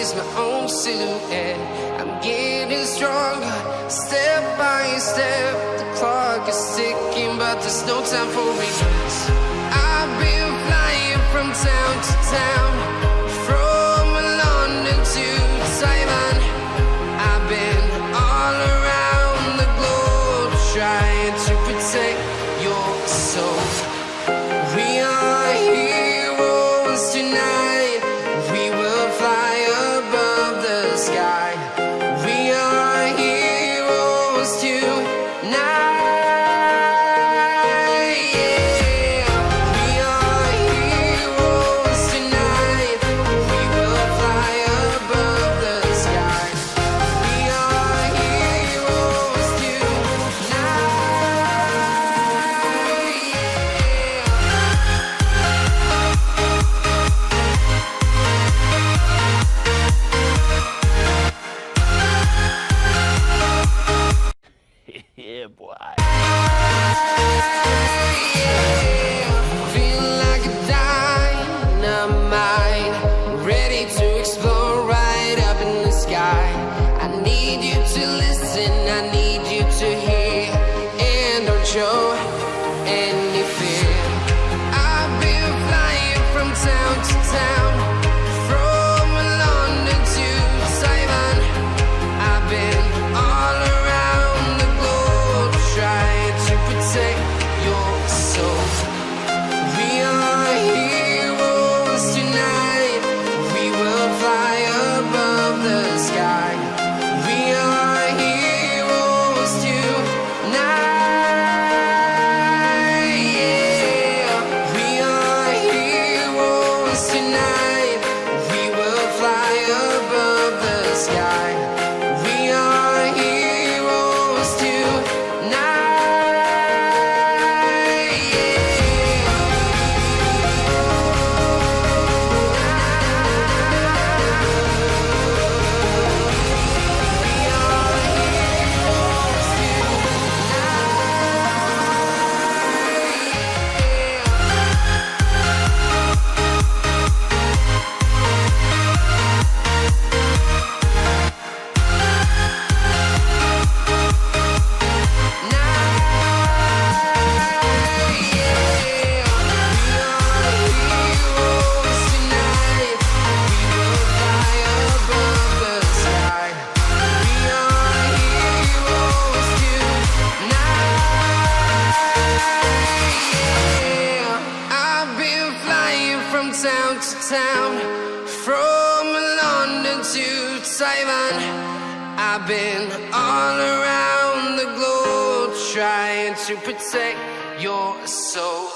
is my own silhouette. I'm getting stronger, step by step. The clock is ticking, but there's no time for regrets. I've been flying from town to town, from London to Taiwan. I've been all around the globe, trying to protect your soul. We are heroes tonight. We will fly above the sky. We are heroes tonight. Yeah, boy. Feel like a dynamite, ready to explore right up in the sky. I need you to listen, I need you to hear, and don't show any fear. I've been flying from town to town, from London to Taiwan. I've been all around the globe, trying to protect your soul. We are heroes tonight. We will fly above the sky. We are heroes tonight. Yeah, we are heroes tonight. We will fly above the sky. We are heroes town to town, from London to Taiwan. I've been all around the globe, trying to protect your soul.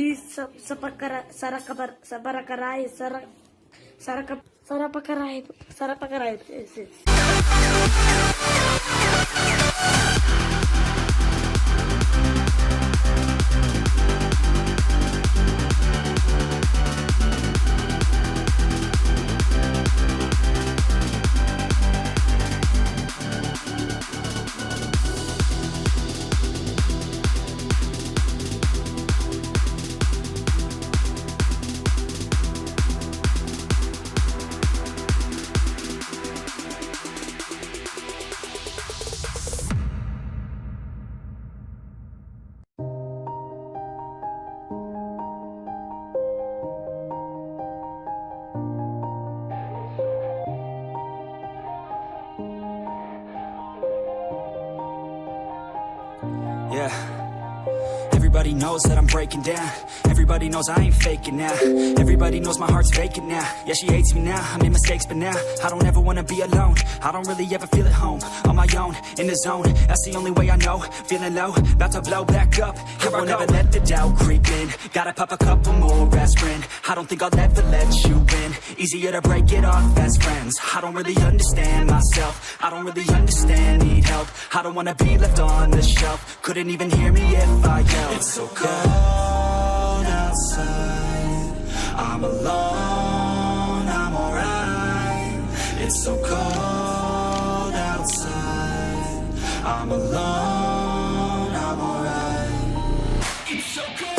please sarapakaray. Yeah. Everybody knows that I'm breaking down. Everybody knows I ain't faking now. Everybody knows my heart's vacant now. Yeah, she hates me now, I made mistakes but now I don't ever wanna be alone. I don't really ever feel at home. On my own, in the zone, that's the only way I know. Feeling low, about to blow back up. Here I won't ever let the doubt creep in. Gotta pop a couple more aspirin. I don't think I'll ever let you in. Easier to break it off as friends. I don't really understand myself. I don't really understand, need help. I don't wanna be left on the shelf. Couldn't even hear me if I yelled. It's so cold outside, I'm alone, I'm alright. It's so cold outside, I'm alone, I'm alright. It's so cold.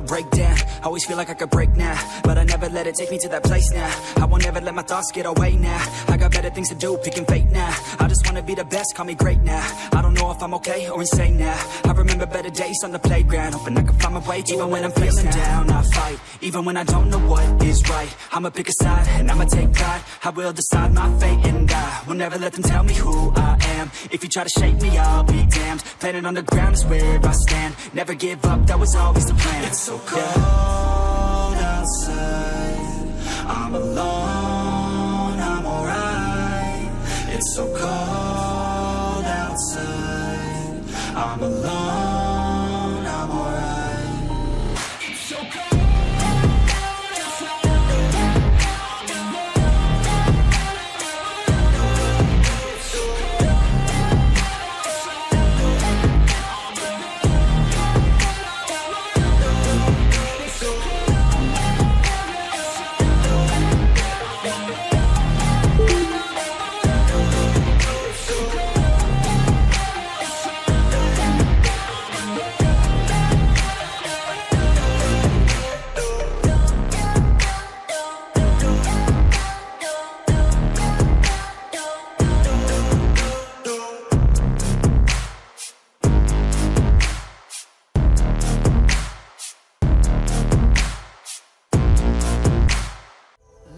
Break down, always feel like I could break now, but I never let it take me to that place now. I won't ever let my thoughts get away now. I got better things to do, picking fate now. I just wanna be the best, call me great now. I don't know if I'm okay or insane now. I remember better days on the playground, hoping I can find my way. Even when I'm feeling down, I fight. Even when I don't know what is right, I'ma pick a side and I'ma take pride. I will decide my fate and I will never let them tell me who I am. If you try to shake me, I'll be damned. Planet on the ground is where I stand. Never give up, that was always the plan. It's so cold outside, I'm alone, I'm alright. It's so cold outside, I'm alone, I'm alright. It's so cold.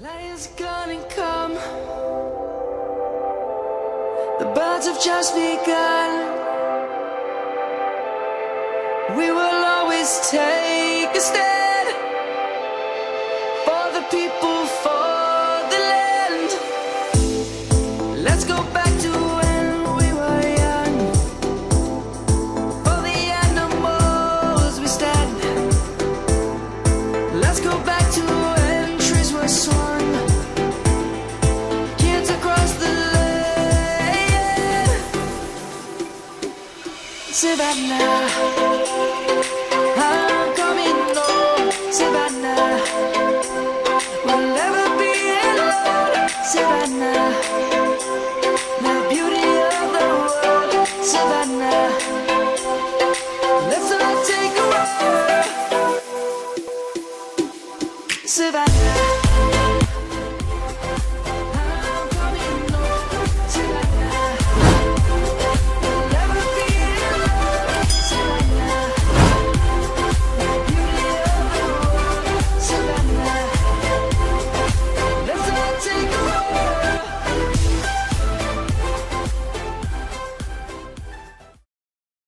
Lion's gonna come. The birds have just begun. We will always take a stand for the people, for the land. Let's go back to when we were young. For the animals we stand. Let's go back to when trees were swung. Kids across the land. Savannah.